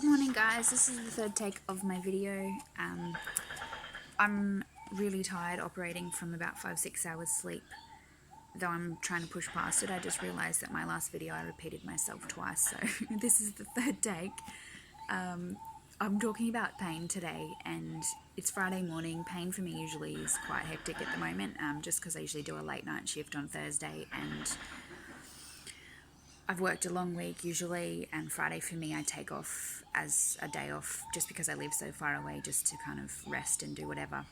Good morning guys, this is the third take of my video. I'm really tired, operating from about 5-6 hours sleep. Though I'm trying to push past it, I just realised that my last video I repeated myself twice, so this is the third take. I'm talking about pain today, and it's Friday morning. Pain for me usually is quite hectic at the moment, just because I usually do a late night shift on Thursday, and I've worked a long week usually, and Friday for me I take off as a day off just because I live so far away, just to kind of rest and do whatever.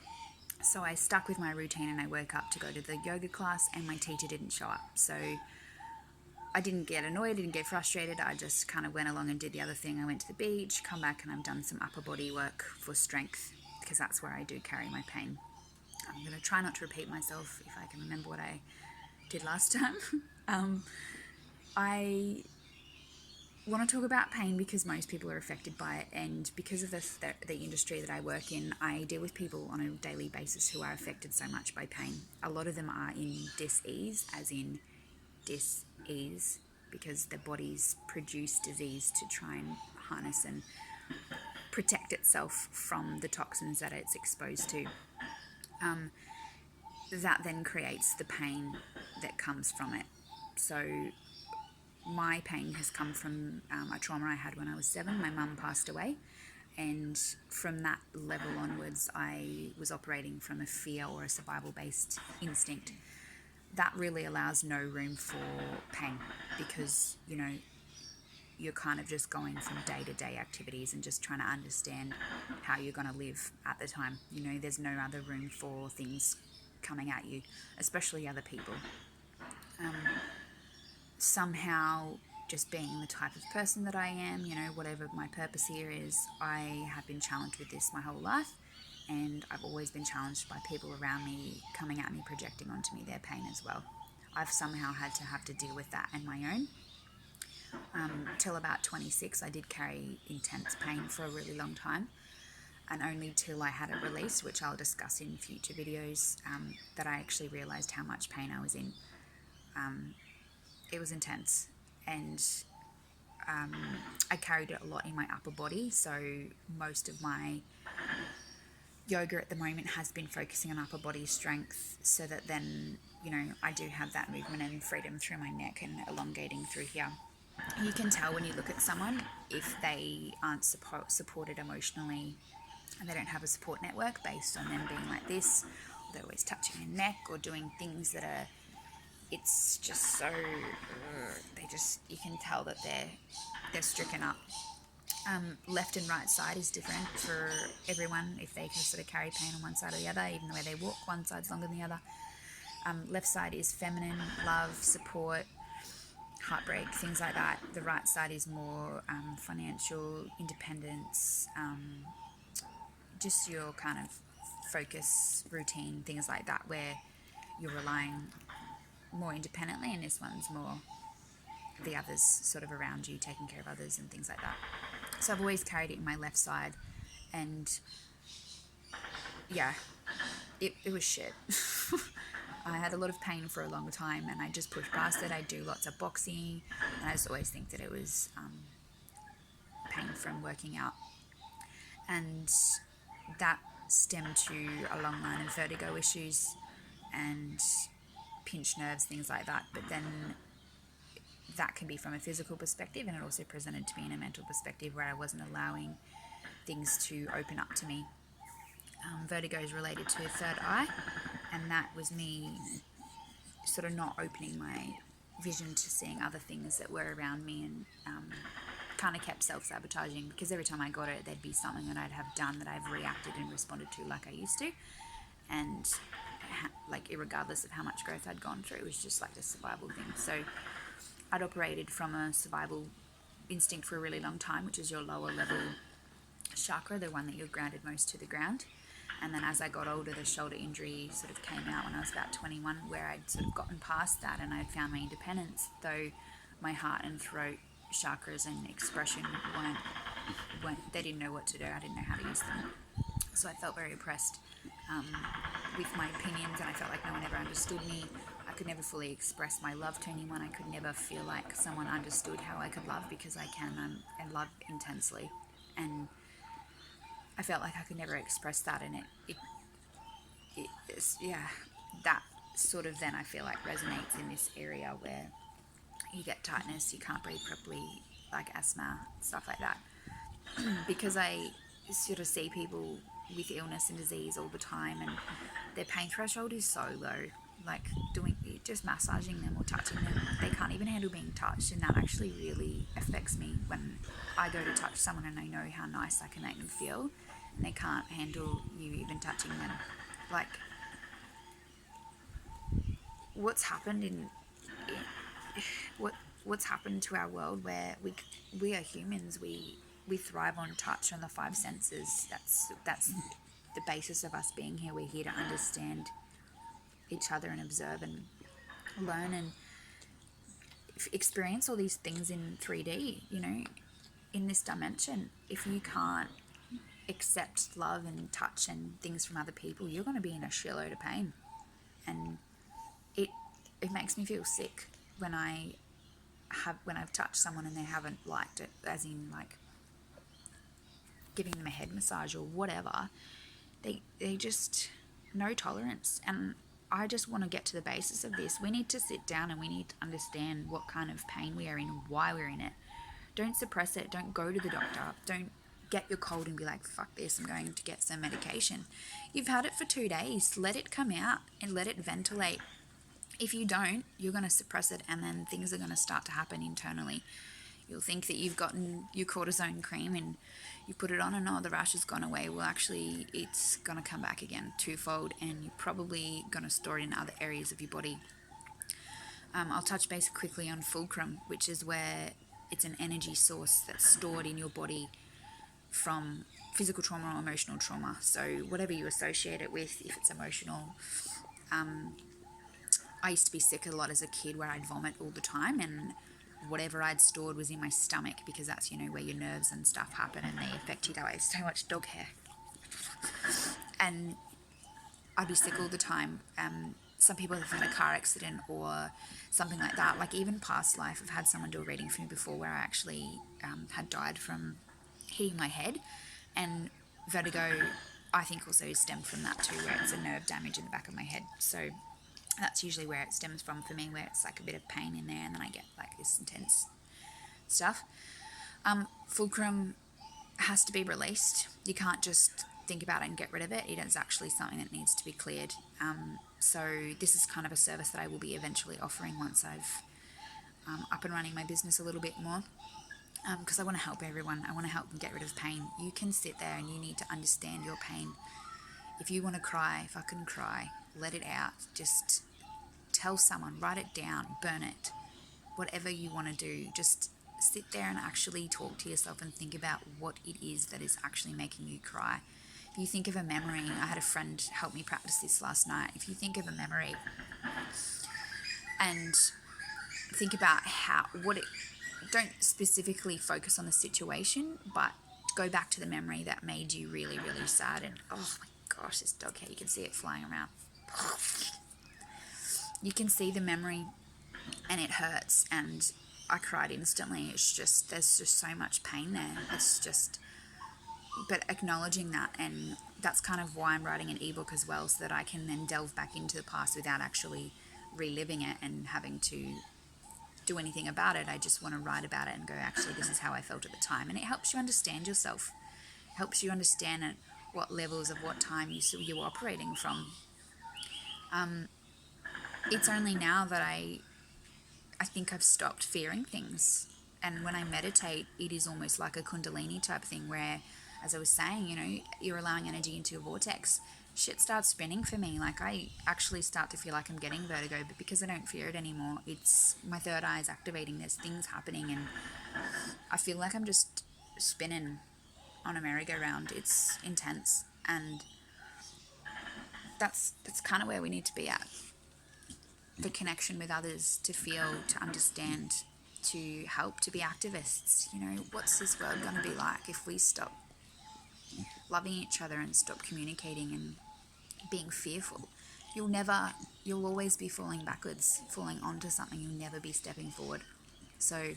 So I stuck with my routine and I woke up to go to the yoga class and my teacher didn't show up. So I didn't get annoyed, didn't get frustrated, I just kind of went along and did the other thing. I went to the beach, come back, and I've done some upper body work for strength because that's where I do carry my pain. I'm going to try not to repeat myself if I can remember what I did last time. I want to talk about pain because most people are affected by it, and because of the industry that I work in, I deal with people on a daily basis who are affected so much by pain. A lot of them are in dis-ease, as in dis-ease, because their bodies produce disease to try and harness and protect itself from the toxins that it's exposed to. That then creates the pain that comes from it. So my pain has come from a trauma I had when I was 7. My mum passed away, and from that level onwards I was operating from a fear or a survival-based instinct. That really allows no room for pain because, you know, you're kind of just going from day-to-day activities and just trying to understand how you're going to live at the time. You know, there's no other room for things coming at you, especially other people. Somehow, just being the type of person that I am, you know, whatever my purpose here is, I have been challenged with this my whole life, and I've always been challenged by people around me coming at me, projecting onto me their pain as well. I've somehow had to deal with that on my own. Till about 26, I did carry intense pain for a really long time, and only till I had a release, which I'll discuss in future videos, that I actually realised how much pain I was in. It was intense, and I carried it a lot in my upper body, so most of my yoga at the moment has been focusing on upper body strength, so that then, you know, I do have that movement and freedom through my neck and elongating through here. You can tell when you look at someone if they aren't supported emotionally and they don't have a support network based on them being like this, or they're always touching your neck or doing things that are, it's just so, you can tell that they're stricken up. Left and right side is different for everyone. If they can sort of carry pain on one side or the other, even the way they walk, one side's longer than the other. Left side is feminine, love, support, heartbreak, things like that. The right side is more financial, independence, just your kind of focus, routine, things like that, where you're relying more independently, and this one's more the others sort of around you, taking care of others and things like that. So I've always carried it in my left side, and yeah, it was shit. I had a lot of pain for a long time, and I just pushed past it. I do lots of boxing, and I just always think that it was pain from working out, and that stemmed to a long line of vertigo issues and pinched nerves, things like that. But then that can be from a physical perspective, and it also presented to me in a mental perspective where I wasn't allowing things to open up to me. Vertigo is related to a third eye, and that was me sort of not opening my vision to seeing other things that were around me, and kind of kept self-sabotaging, because every time I got it, there'd be something that I'd have done that I've reacted and responded to like I used to, and like irregardless of how much growth I'd gone through, it was just like a survival thing. So I'd operated from a survival instinct for a really long time, which is your lower level chakra, the one that you're grounded most to the ground. And then as I got older, the shoulder injury sort of came out when I was about 21, where I'd sort of gotten past that and I'd found my independence, though my heart and throat chakras and expression weren't they didn't know what to do. I didn't know how to use them. So I felt very oppressed with my opinions, and I felt like no one ever understood me. I could never fully express my love to anyone. I could never feel like someone understood how I could love, because I can and love intensely. and I felt like I could never express that, and it's, yeah, that sort of then I feel like resonates in this area where you get tightness, you can't breathe properly, like asthma, stuff like that. Because I sort of see people with illness and disease all the time, and their pain threshold is so low. Like doing just massaging them or touching them, they can't even handle being touched, and that actually really affects me when I go to touch someone and I know how nice I can make them feel, and they can't handle you even touching them. Like what's happened what what's happened to our world where we are humans, we thrive on touch, on the five senses. That's the basis of us being here. We're here to understand each other and observe and learn and experience all these things in 3D, in this dimension. If you can't accept love and touch and things from other people, you're going to be in a shitload of pain. And it makes me feel sick when I've touched someone and they haven't liked it, as in like giving them a head massage or whatever. They just, no tolerance. And I just want to get to the basis of this. We need to sit down and we need to understand what kind of pain we are in and why we're in it. Don't suppress it. Don't go to the doctor. Don't get your cold and be like, fuck this, I'm going to get some medication. You've had it for 2 days. Let it come out and let it ventilate. If you don't, you're going to suppress it, and then things are going to start to happen internally. You'll think that you've gotten your cortisone cream and you put it on and the rash has gone away. Well, actually, it's going to come back again twofold, and you're probably going to store it in other areas of your body. I'll touch base quickly on fulcrum, which is where it's an energy source that's stored in your body from physical trauma or emotional trauma. So whatever you associate it with, if it's emotional, I used to be sick a lot as a kid where I'd vomit all the time, and whatever I'd stored was in my stomach, because that's, where your nerves and stuff happen and they affect you that way. So much dog hair. And I'd be sick all the time. Some people have had a car accident or something like that. Like even past life, I've had someone do a reading for me before where I actually had died from hitting my head. And vertigo, I think, also stemmed from that too, where it's a nerve damage in the back of my head. So that's usually where it stems from for me, where it's like a bit of pain in there and then I get like this intense stuff. Fulcrum has to be released. You can't just think about it and get rid of it. It is actually something that needs to be cleared. So this is kind of a service that I will be eventually offering once I've up and running my business a little bit more, because I want to help everyone. I want to help them get rid of pain. You can sit there and you need to understand your pain. If you want to cry, fucking cry. Let it out. Just tell someone, write it down, burn it, whatever you want to do. Just sit there and actually talk to yourself and think about what it is that is actually making you cry. If you think of a memory, I had a friend help me practice this last night. If you think of a memory and think about don't specifically focus on the situation, but go back to the memory that made you really, really sad. And oh my gosh, this dog hair, you can see it flying around. You can see the memory and it hurts, and I cried instantly. It's just, there's just so much pain there. It's just, but acknowledging that, and that's kind of why I'm writing an ebook as well, so that I can then delve back into the past without actually reliving it and having to do anything about it. I just want to write about it and go, actually, this is how I felt at the time. And it helps you understand yourself. It helps you understand at what levels of what time you're operating from. It's only now that I think I've stopped fearing things. And when I meditate, it is almost like a kundalini type thing where, as I was saying, you're allowing energy into a vortex. Shit starts spinning for me. Like I actually start to feel like I'm getting vertigo, but because I don't fear it anymore, it's my third eye is activating. There's things happening and I feel like I'm just spinning on a merry-go-round. It's intense, and that's kind of where we need to be at. The connection with others, to feel, to understand, to help, to be activists. What's this world going to be like if we stop loving each other and stop communicating and being fearful? You'll always be falling backwards, falling onto something. You'll never be stepping forward. So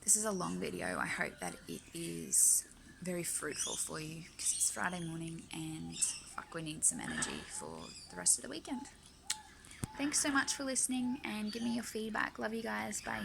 This is a long video. I hope that it is very fruitful for you because it's Friday morning and fuck, we need some energy for the rest of the weekend. Thanks so much for listening and give me your feedback. Love you guys. Bye.